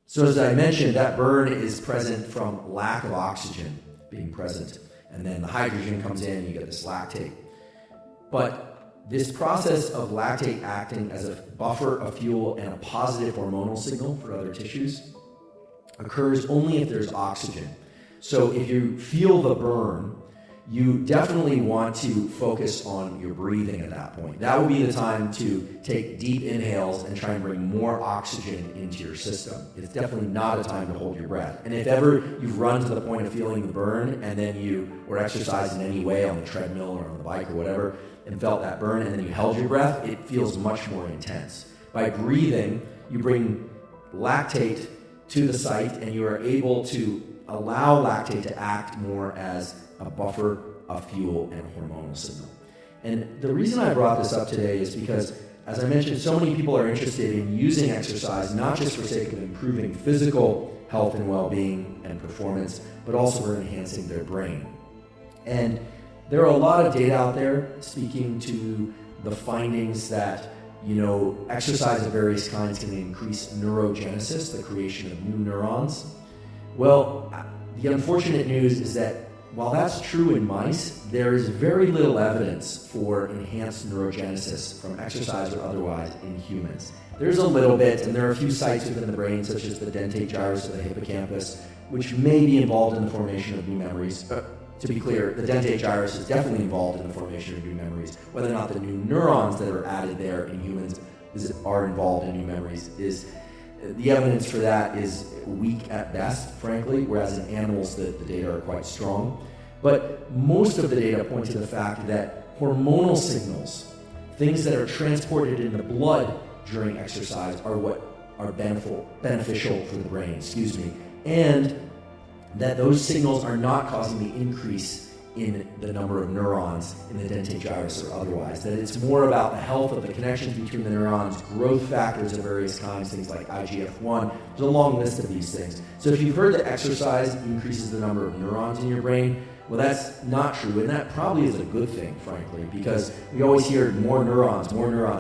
So as I mentioned, that burn is present from lack of oxygen being present. And then the hydrogen comes in and you get this lactate. But this process of lactate acting as a buffer, a fuel, and a positive hormonal signal for other tissues occurs only if there's oxygen. So if you feel the burn, you definitely want to focus on your breathing at that point. That would be the time to take deep inhales and try and bring more oxygen into your system. It's definitely not a time to hold your breath. And if ever you've run to the point of feeling the burn and then you were exercised in any way on the treadmill or on the bike or whatever and felt that burn and then you held your breath, it feels much more intense. By breathing, you bring lactate to the site and you are able to allow lactate to act more as a buffer, a fuel, and a hormonal signal. And the reason I brought this up today is because, as I mentioned, so many people are interested in using exercise, not just for sake of improving physical health and well-being and performance, but also for enhancing their brain. And there are a lot of data out there speaking to the findings that exercise of various kinds can increase neurogenesis, the creation of new neurons. Well, the unfortunate news is that while that's true in mice, there is very little evidence for enhanced neurogenesis from exercise or otherwise in humans. There's a little bit, and there are a few sites within the brain, such as the dentate gyrus of the hippocampus, which may be involved in the formation of new memories. To be clear, the dentate gyrus is definitely involved in the formation of new memories. Whether or not the new neurons that are added there in humans are involved in new memories is the evidence for that is weak at best, frankly, whereas in animals the data are quite strong. But most of the data point to the fact that hormonal signals, things that are transported in the blood during exercise, are what are beneficial for the brain, and that those signals are not causing the increase in the number of neurons in the dentate gyrus or otherwise, that it's more about the health of the connections between the neurons, growth factors of various kinds, things like IGF-1. There's a long list of these things. So if you've heard that exercise increases the number of neurons in your brain, well, that's not true, and that probably is a good thing, frankly, because we always hear more neurons,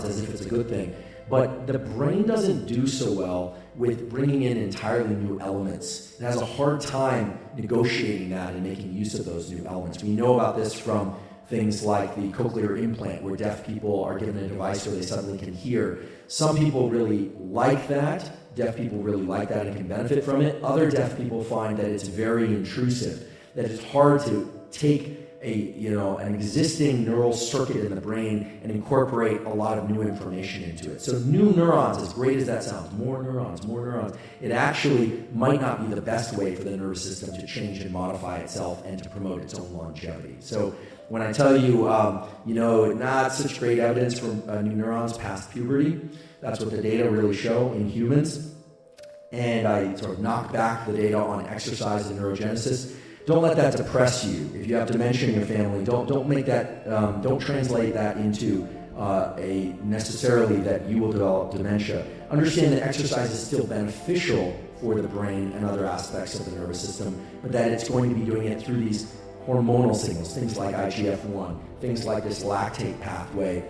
as if it's a good thing. But the brain doesn't do so well with bringing in entirely new elements. It has a hard time negotiating that and making use of those new elements. We know about this from things like the cochlear implant, where deaf people are given a device where they suddenly can hear. Some people really like that. Deaf people really like that and can benefit from it. Other deaf people find that it's very intrusive, that it's hard to take an existing neural circuit in the brain and incorporate a lot of new information into it. So new neurons, as great as that sounds, more neurons, it actually might not be the best way for the nervous system to change and modify itself and to promote its own longevity. So when I tell you, not such great evidence for new neurons past puberty, that's what the data really show in humans. And I sort of knock back the data on exercise and neurogenesis. Don't let that depress you. If you have dementia in your family, don't make that, don't translate that into necessarily that you will develop dementia. Understand that exercise is still beneficial for the brain and other aspects of the nervous system, but that it's going to be doing it through these hormonal signals, things like IGF-1, things like this lactate pathway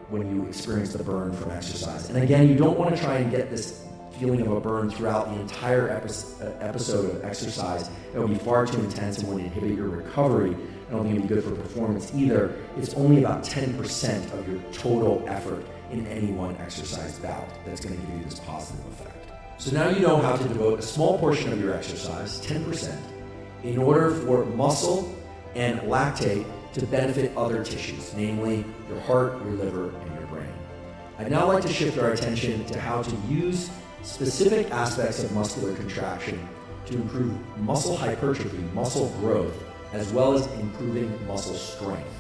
when you experience the burn from exercise. And again, you don't want to try and get this feeling of a burn throughout the entire episode of exercise. That would be far too intense and would inhibit your recovery. I don't think it would be good for performance either. It's only about 10% of your total effort in any one exercise bout that's going to give you this positive effect. So now you know how to devote a small portion of your exercise, 10%, in order for muscle and lactate to benefit other tissues, namely your heart, your liver, and your brain. I'd now like to shift our attention to how to use specific aspects of muscular contraction to improve muscle hypertrophy, muscle growth, as well as improving muscle strength.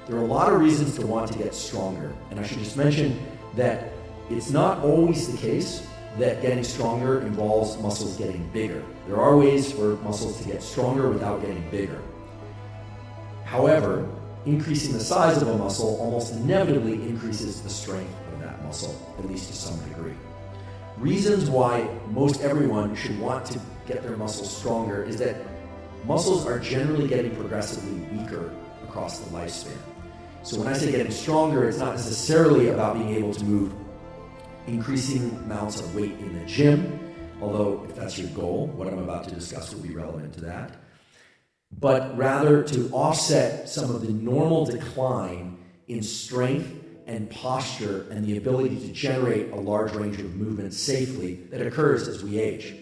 There are a lot of reasons to want to get stronger, and I should just mention that it's not always the case that getting stronger involves muscles getting bigger. There are ways for muscles to get stronger without getting bigger. However, increasing the size of a muscle almost inevitably increases the strength of that muscle, at least to some degree. Reasons why most everyone should want to get their muscles stronger is that muscles are generally getting progressively weaker across the lifespan. So when I say getting stronger, it's not necessarily about being able to move increasing amounts of weight in the gym, although if that's your goal, what I'm about to discuss will be relevant to that, but rather to offset some of the normal decline in strength and posture and the ability to generate a large range of movement safely that occurs as we age.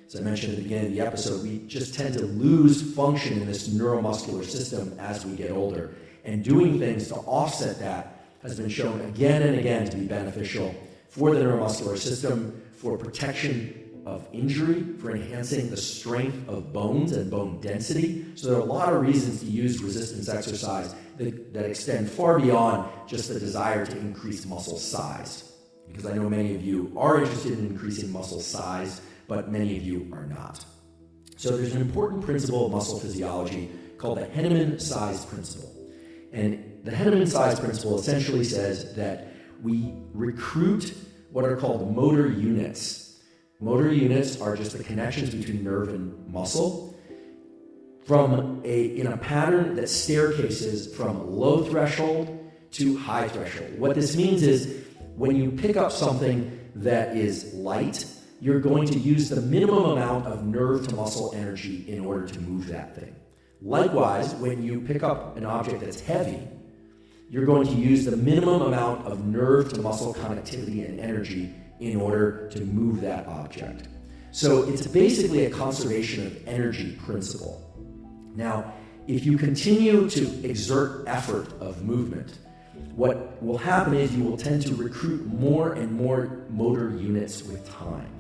As I mentioned at the beginning of the episode, we just tend to lose function in this neuromuscular system as we get older. And doing things to offset that has been shown again and again to be beneficial for the neuromuscular system, for protection of injury, for enhancing the strength of bones and bone density. So there are a lot of reasons to use resistance exercise that extend far beyond just the desire to increase muscle size. Because I know many of you are interested in increasing muscle size, but many of you are not. So there's an important principle of muscle physiology called the Henneman size principle. And the Henneman size principle essentially says that we recruit what are called motor units. Motor units are just the connections between nerve and muscle in a pattern that staircases from low threshold to high threshold. What this means is when you pick up something that is light, you're going to use the minimum amount of nerve to muscle energy in order to move that thing. Likewise, when you pick up an object that's heavy, you're going to use the minimum amount of nerve to muscle connectivity and energy in order to move that object. So it's basically a conservation of energy principle. Now, if you continue to exert effort of movement, what will happen is you will tend to recruit more and more motor units with time.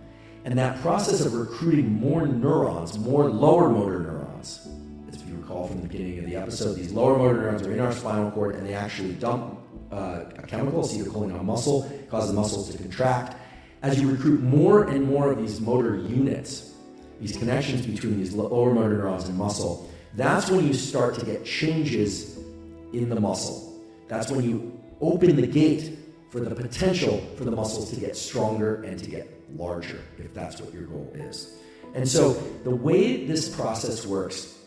And that process of recruiting more neurons, more lower motor neurons, as if you recall from the beginning of the episode, these lower motor neurons are in our spinal cord and they actually dump a chemical, acetylcholine on muscle, cause the muscles to contract. As you recruit more and more of these motor units, these connections between these lower motor neurons and muscle, that's when you start to get changes in the muscle. That's when you open the gate for the potential for the muscles to get stronger and to get larger, if that's what your goal is. And so the way this process works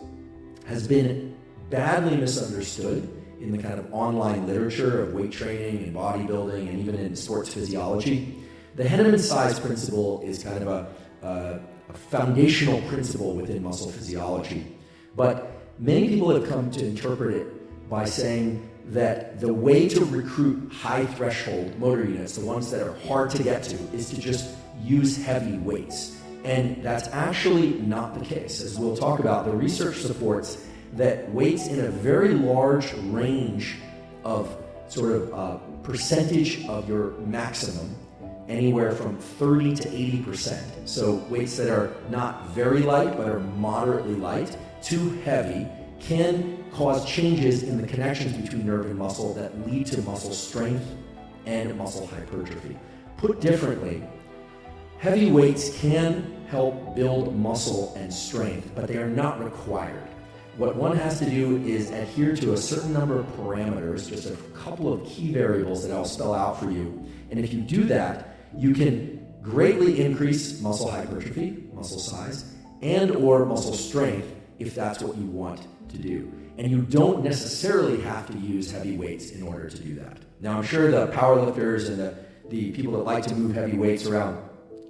has been badly misunderstood in the kind of online literature of weight training and bodybuilding and even in sports physiology. The Henneman size principle is kind of a foundational principle within muscle physiology. But many people have come to interpret it by saying that the way to recruit high threshold motor units, the ones that are hard to get to, is to just use heavy weights. And that's actually not the case. As we'll talk about, the research supports that weights in a very large range of sort of percentage of your maximum, anywhere from 30 to 80%. So weights that are not very light but are moderately light to heavy can cause changes in the connections between nerve and muscle that lead to muscle strength and muscle hypertrophy. Put differently, heavy weights can help build muscle and strength, but they are not required. What one has to do is adhere to a certain number of parameters, just a couple of key variables that I'll spell out for you. And if you do that, you can greatly increase muscle hypertrophy, muscle size, and or muscle strength if that's what you want to do. And you don't necessarily have to use heavy weights in order to do that. Now, I'm sure the powerlifters and the people that like to move heavy weights around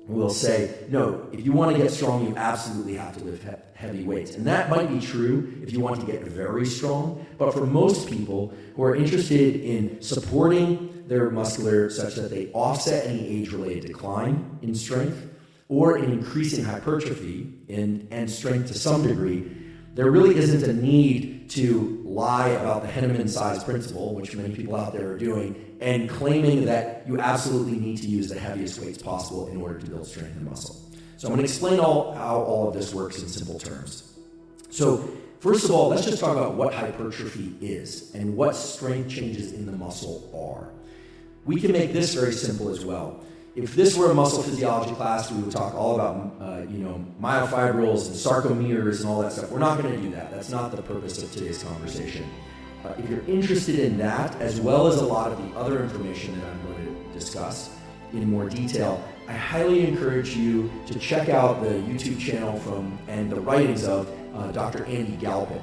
will say, no, if you want to get strong, you absolutely have to lift heavy weights. And that might be true if you want to get very strong, but for most people who are interested in supporting their muscular such that they offset any age-related decline in strength or in increasing hypertrophy and strength to some degree, there really isn't a need to lie about the Henneman size principle, which many people out there are doing, and claiming that you absolutely need to use the heaviest weights possible in order to build strength and muscle. So I'm going to explain how all of this works in simple terms. So first of all, let's just talk about what hypertrophy is and what strength changes in the muscle are. We can make this very simple as well. If this were a muscle physiology class, we would talk all about myofibrils and sarcomeres and all that stuff. We're not going to do that. That's not the purpose of today's conversation. If you're interested in that, as well as a lot of the other information that I'm going to discuss in more detail, I highly encourage you to check out the YouTube channel and the writings of Dr. Andy Galpin.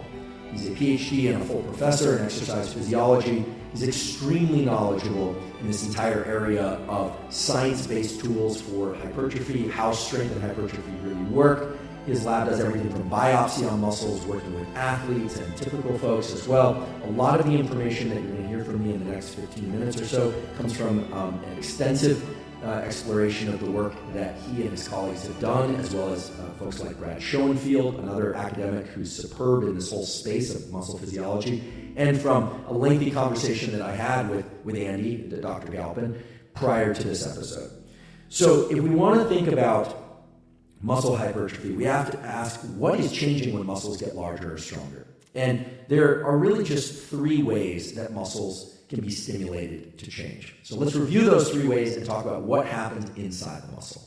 He's a PhD and a full professor in exercise physiology. He's extremely knowledgeable in this entire area of science-based tools for hypertrophy, how strength and hypertrophy really work. His lab does everything from biopsy on muscles, working with athletes and typical folks as well. A lot of the information that you're going to hear from me in the next 15 minutes or so comes from an extensive exploration of the work that he and his colleagues have done, as well as folks like Brad Schoenfield, another academic who's superb in this whole space of muscle physiology, and from a lengthy conversation that I had with Andy, Dr. Galpin, prior to this episode. So if we want to think about muscle hypertrophy, we have to ask, what is changing when muscles get larger or stronger? And there are really just three ways that muscles can be stimulated to change. So let's review those three ways and talk about what happens inside the muscle.